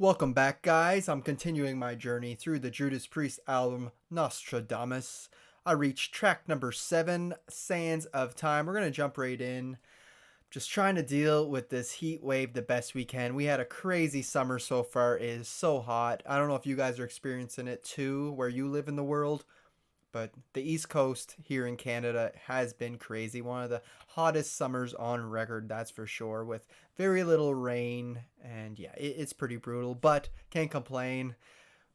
Welcome back, guys. I'm continuing my journey through the Judas Priest album Nostradamus. I reached track number 7, Sands of Time. We're going to jump right in. Just trying to deal with this heat wave the best we can. We had a crazy summer so far. It is so hot. I don't know if you guys are experiencing it too, where you live in the world. But the East Coast here in Canada has been crazy. One of the hottest summers on record, that's for sure, with very little rain. And yeah, it's pretty brutal, but can't complain.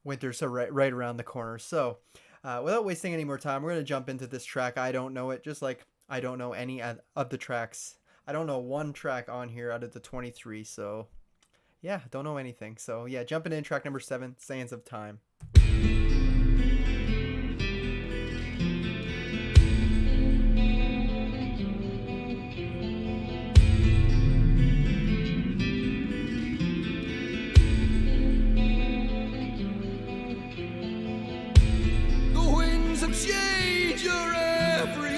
Winter's right around the corner. So without wasting any more time, we're going to jump into this track. I don't know it, just like I don't know any of the tracks. I don't know one track on here out of the 23. So yeah, don't know anything. So yeah, jumping in, track number 7, Sands of Time. Change are everywhere,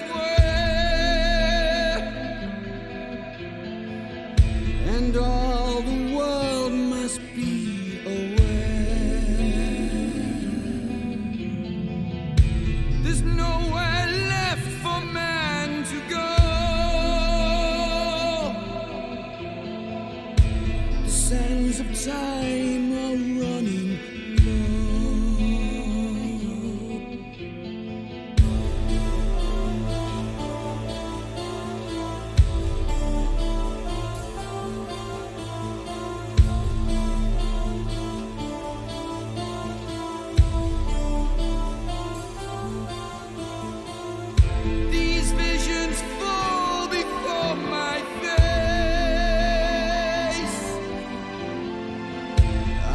and all the world must be aware. There's nowhere left for man to go. The sands of time are running low.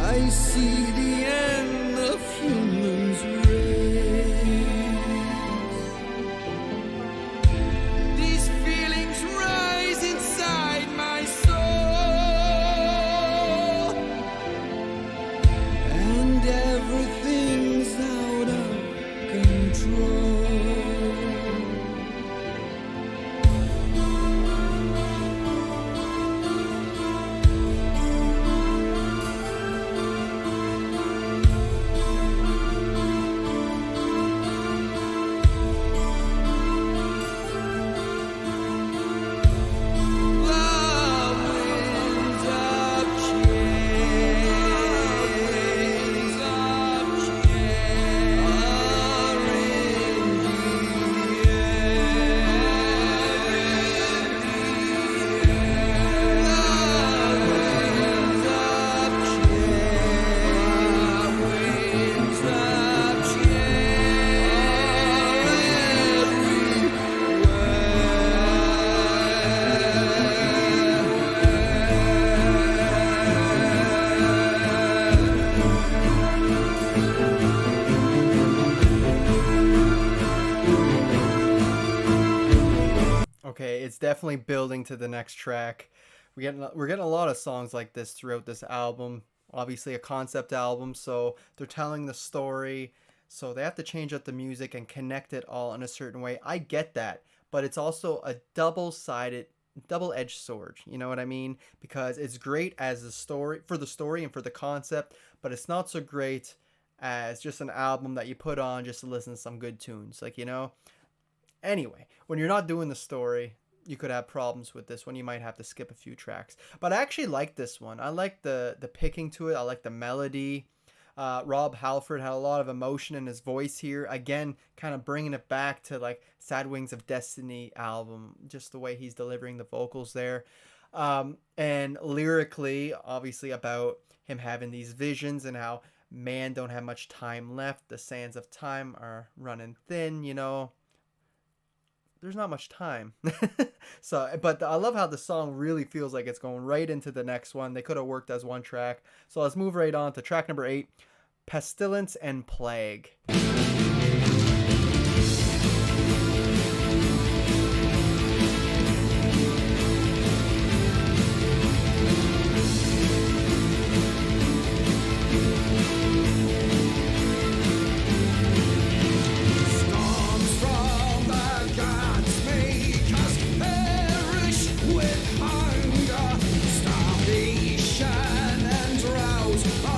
I see the end of humans' race. These feelings rise inside my soul, and everything's out of control. Okay, it's definitely building to the next track. We're getting a lot of songs like this throughout this album. Obviously a concept album, so they're telling the story, so they have to change up the music and connect it all in a certain way. I get that, but it's also a double-edged sword. You know what I mean? Because it's great as a story for the story and for the concept, but it's not so great as just an album that you put on just to listen to some good tunes. Like, you know. Anyway, when you're not doing the story, you could have problems with this one. You might have to skip a few tracks. But I actually like this one. I like the picking to it. I like the melody. Rob Halford had a lot of emotion in his voice here. Again, kind of bringing it back to like Sad Wings of Destiny album. Just the way he's delivering the vocals there. And lyrically, obviously about him having these visions and how man don't have much time left. The sands of time are running thin, you know. There's not much time. But I love how the song really feels like it's going right into the next one. They could have worked as one track. So let's move right on to track number 8, Pestilence and Plague. with hunger, starvation, and drought.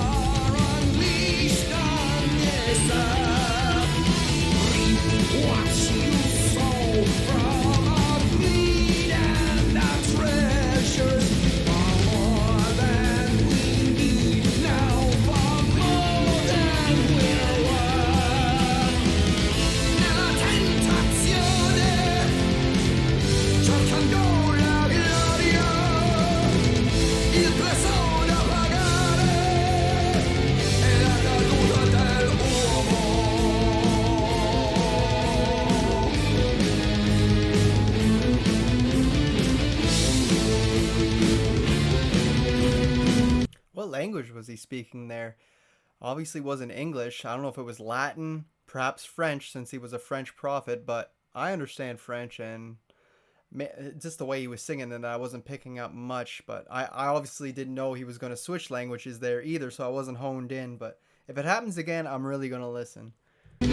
was he speaking there? Obviously wasn't English. I don't know if it was Latin, perhaps French, since he was a French prophet, but I understand French, and just the way he was singing, and I wasn't picking up much, but I obviously didn't know he was going to switch languages there either, so I wasn't honed in. But if it happens again, I'm really going to listen. How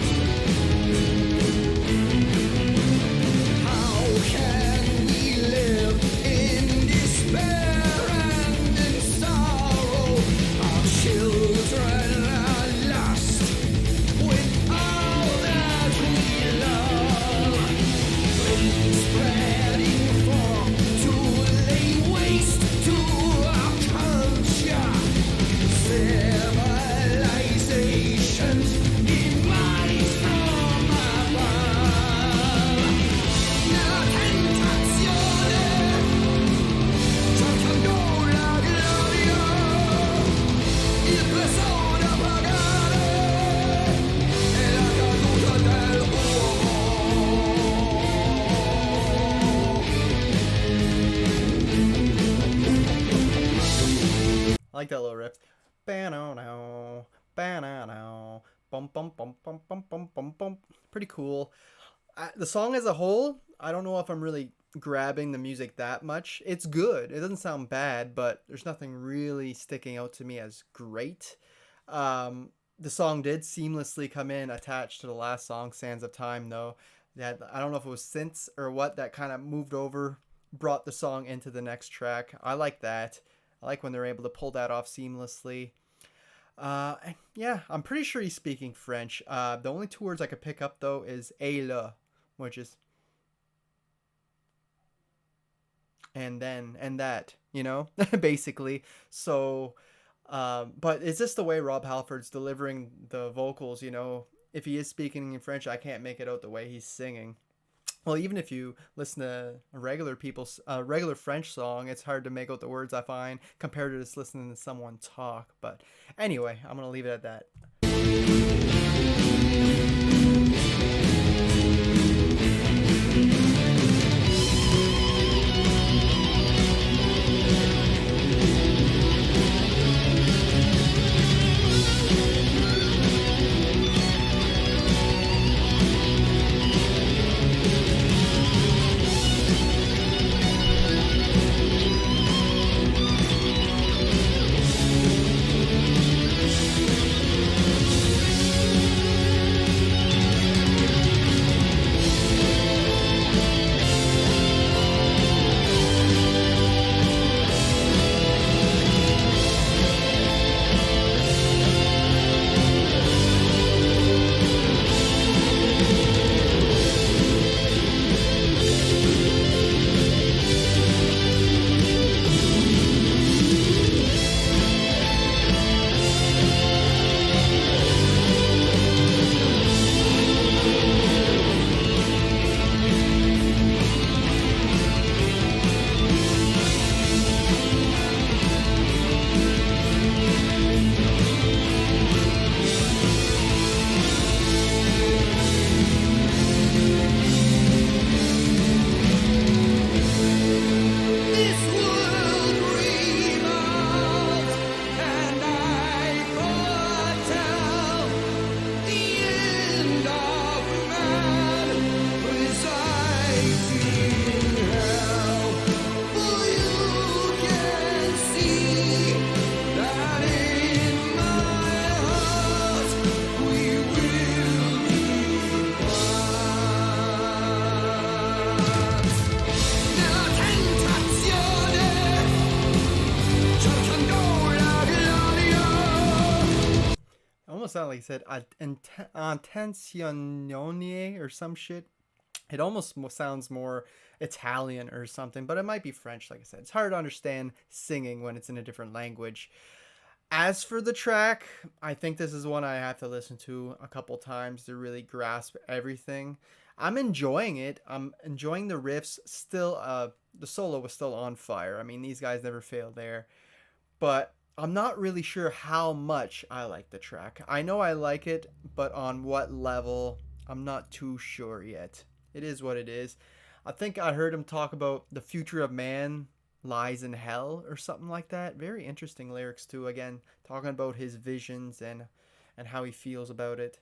can we live in despair and in sorrow? Our children are lost with all that we love. Flames spreading far to lay waste to our culture. Civilizations demise from above. La tentazione cercando la gloria, il prezzo da pagare è la caduta dell'uomo. I like that little riff. Ba-no-no, ba-no-no, bum bum bum bum bum bum bum bum. Pretty cool. The song as a whole, I don't know if I'm really grabbing the music that much. It's good. It doesn't sound bad, but there's nothing really sticking out to me as great. The song did seamlessly come in attached to the last song, Sands of Time, though. That I don't know if it was synths or what that kind of moved over, brought the song into the next track. I like that. I like when they're able to pull that off seamlessly. Yeah, I'm pretty sure he's speaking French. The only two words I could pick up though is "et le," which is and then and that, basically. So, but it's just the way Rob Halford's delivering the vocals. If he is speaking in French, I can't make it out the way he's singing. Well, even if you listen to regular French song, it's hard to make out the words, I find, compared to just listening to someone talk. But anyway, I'm gonna leave it at that. Sound like he said "attenzione" or some shit. It almost sounds more Italian or something, but it might be French. Like I said, it's hard to understand singing when it's in a different language. As for the track, I think this is one I have to listen to a couple times to really grasp everything. I'm enjoying it. I'm enjoying the riffs. Still, the solo was still on fire. I mean, these guys never fail there. But I'm not really sure how much I like the track. I know I like it, but on what level, I'm not too sure yet. It is what it is. I think I heard him talk about the future of man lies in hell or something like that. Very interesting lyrics too. Again, talking about his visions and how he feels about it.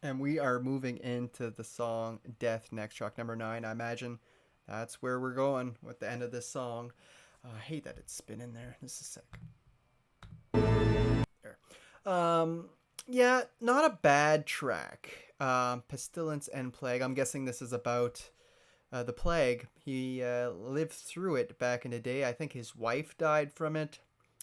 And we are moving into the song Death next, track number 9. I imagine that's where we're going with the end of this song. I hate that it's spinning there. This is sick. There. Yeah, not a bad track. Pestilence and Plague. I'm guessing this is about the plague. He lived through it back in the day. I think his wife died from it,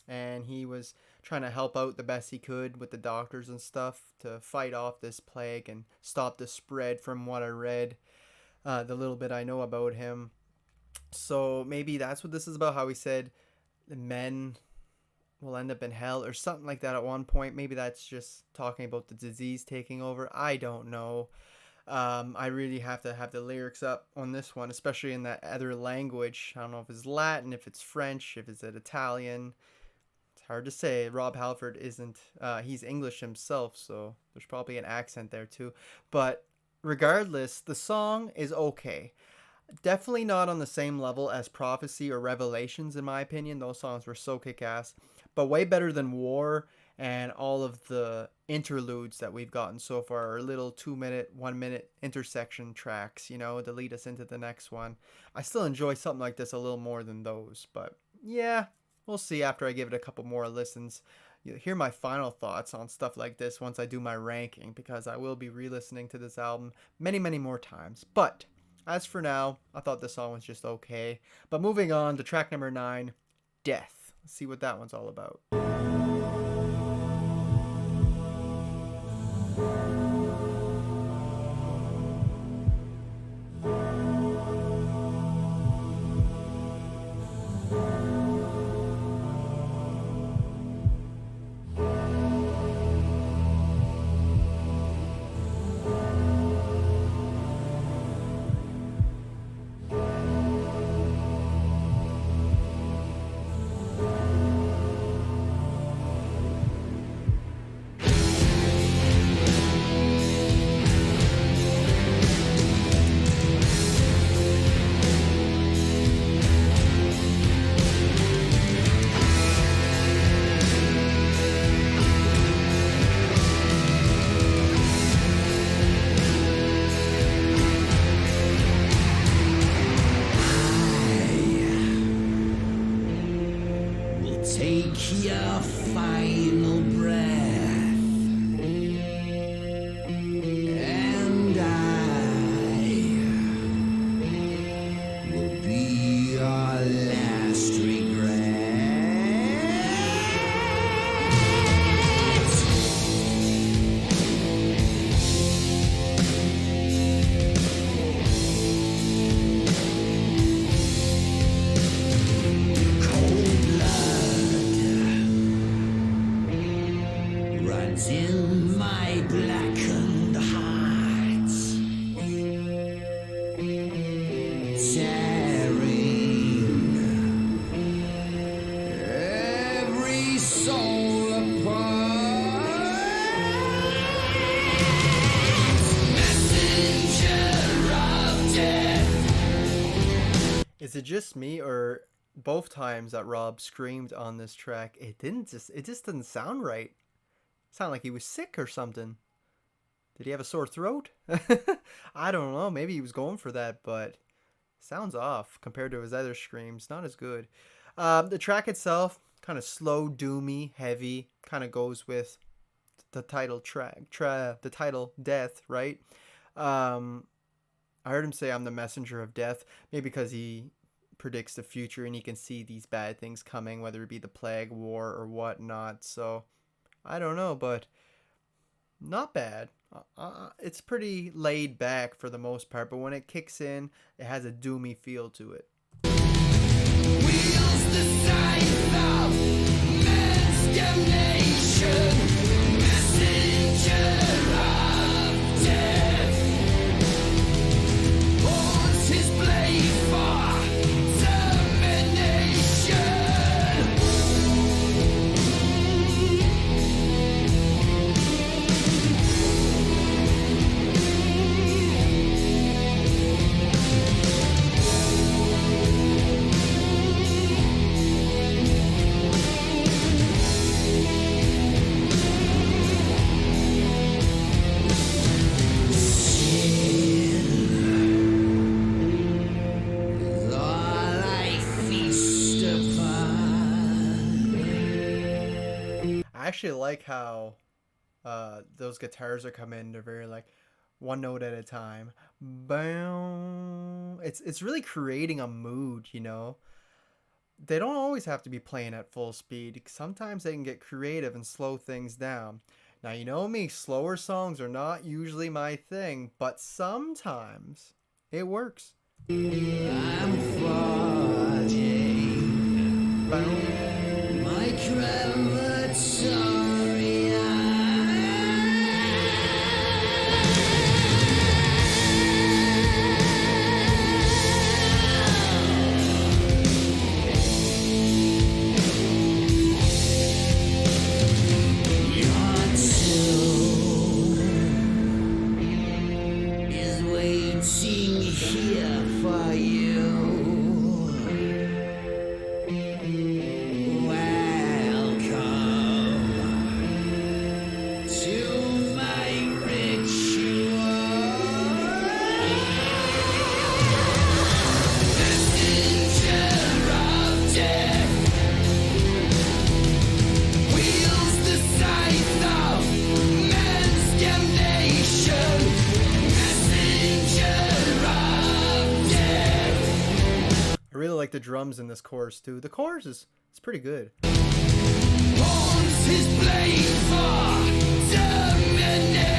and he was trying to help out the best he could with the doctors and stuff to fight off this plague and stop the spread, from what I read, the little bit I know about him. So maybe that's what this is about, how he said the men will end up in hell or something like that at one point. Maybe that's just talking about the disease taking over. I don't know. I really have to have the lyrics up on this one, especially in that other language. I don't know if it's Latin, if it's French, if it's Italian. It's hard to say. Rob Halford isn't, he's English himself, so there's probably an accent there too. But regardless, the song is okay. Definitely not on the same level as Prophecy or Revelations, in my opinion. Those songs were so kick-ass. But way better than War and all of the interludes that we've gotten so far, or little 2-minute, 1-minute intersection tracks, to lead us into the next one. I still enjoy something like this a little more than those, but yeah, we'll see after I give it a couple more listens. You'll hear my final thoughts on stuff like this once I do my ranking, because I will be re-listening to this album many, many more times. But as for now, I thought this song was just okay. But moving on to track number 9, Death. Let's see what that one's all about. Take your final breath, and I will be your last regret. In my blackened heart, tearing every soul apart. Messenger of death. Is it just me, or both times that Rob screamed on this track, it just didn't sound right? Sound like he was sick or something. Did he have a sore throat? I don't know. Maybe he was going for that, but sounds off compared to his other screams. Not as good. The track itself, kind of slow, doomy, heavy, kind of goes with the title track, the title Death, right? Um, I heard him say, "I'm the messenger of death," maybe because he predicts the future and he can see these bad things coming, whether it be the plague, war, or whatnot. So I don't know, but not bad. It's pretty laid back for the most part, but when it kicks in, it has a doomy feel to it. Wheels the size of man's damnation, messenger of death, holds his blade for termination. All I feast upon. I actually like how those guitars are coming in. They're very like one note at a time. Boom. It's really creating a mood, you know. They don't always have to be playing at full speed. Sometimes they can get creative and slow things down. Now, you know me, slower songs are not usually my thing, but sometimes it works. I'm forging Boom. my crematorium. Your tomb is waiting here for you. Welcome to my ritual. Messenger of death wields the scythe of man's damnation. Messenger of death. I really like the drums in this chorus too. The chorus is it's pretty good. Holds his blade for termination.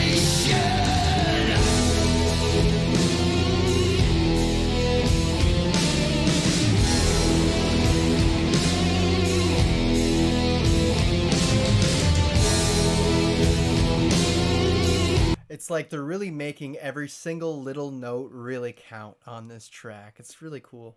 It's like they're really making every single little note really count on this track. It's really cool.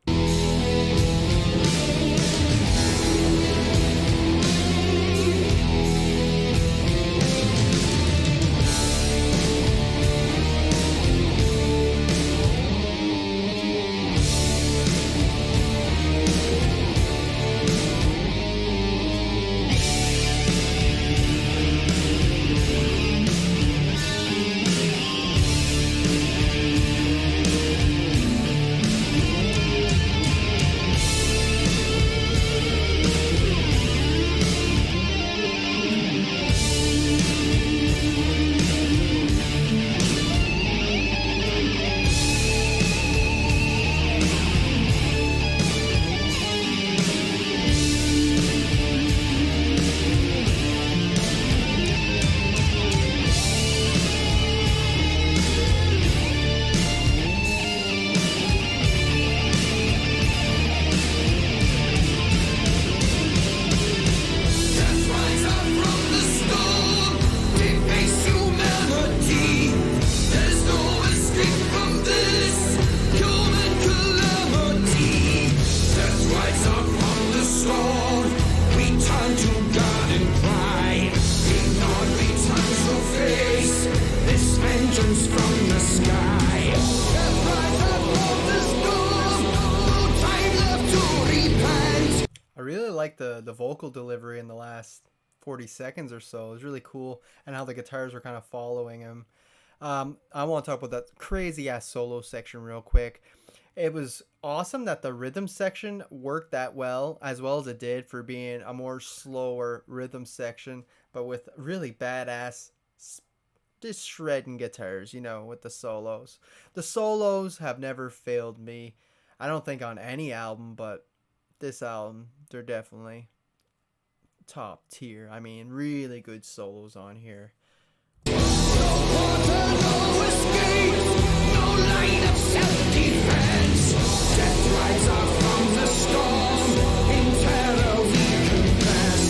like the vocal delivery in the last 40 seconds or so. It was really cool, and how the guitars were kind of following him. I want to talk about that crazy ass solo section real quick. It was awesome that the rhythm section worked that well as it did for being a more slower rhythm section, but with really badass just shredding guitars, with the solos. The solos have never failed me. I don't think on any album, but this album, they're definitely top tier. I mean, really good solos on here. No escape, no line of self-defense. Death rides up from the storm. In terror we confess.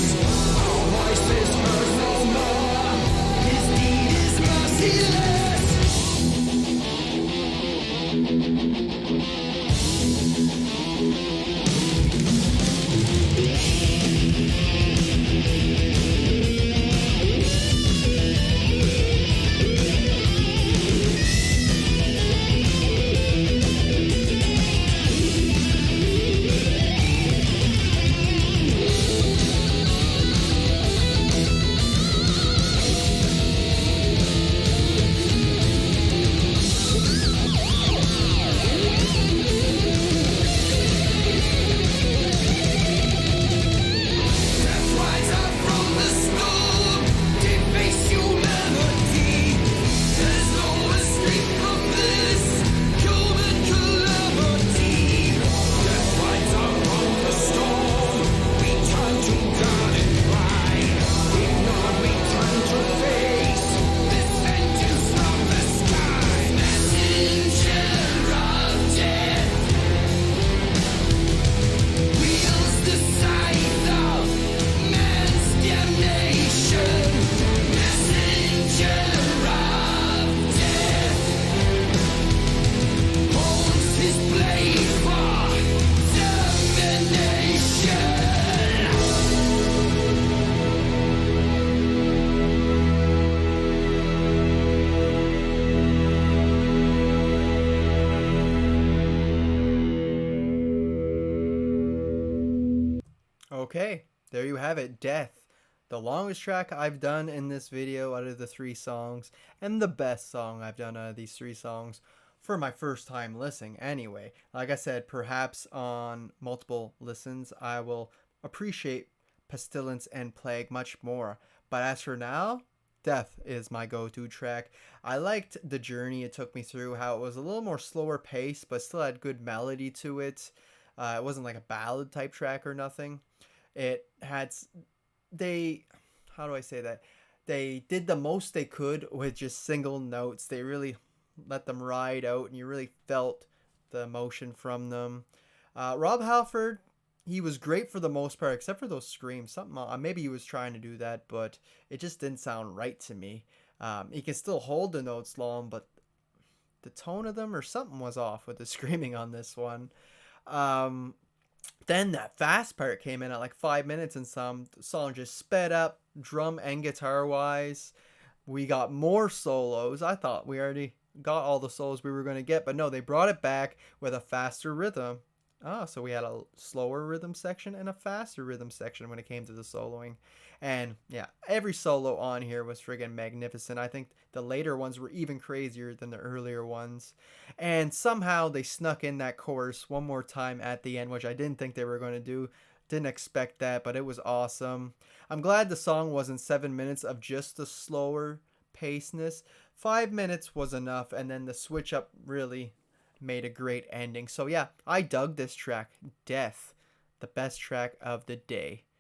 Our voices heard no more. His deed is merciless. Okay, there you have it, Death. The longest track I've done in this video out of the three songs, and the best song I've done out of these three songs for my first time listening anyway. Like I said, perhaps on multiple listens, I will appreciate Pestilence and Plague much more. But as for now, Death is my go-to track. I liked the journey it took me through, how it was a little more slower pace, but still had good melody to it. It wasn't like a ballad type track or nothing. It had they how do I say that? They did the most they could with just single notes. They really let them ride out, and you really felt the emotion from them. Rob Halford, he was great for the most part, except for those screams. Something maybe he was trying to do that, but it just didn't sound right to me. He can still hold the notes long, but the tone of them or something was off with the screaming on this one. Um, then that fast part came in at like 5 minutes, and some the song just sped up, drum and guitar wise. We got more solos. I thought we already got all the solos we were going to get, but no, they brought it back with a faster rhythm. Oh, so we had a slower rhythm section and a faster rhythm section when it came to the soloing. And yeah, every solo on here was friggin' magnificent. I think the later ones were even crazier than the earlier ones. And somehow they snuck in that chorus one more time at the end, which I didn't think they were going to do. Didn't expect that, but it was awesome. I'm glad the song wasn't 7 minutes of just the slower paceness. 5 minutes was enough, and then the switch up really made a great ending. So yeah, I dug this track. Death, the best track of the day.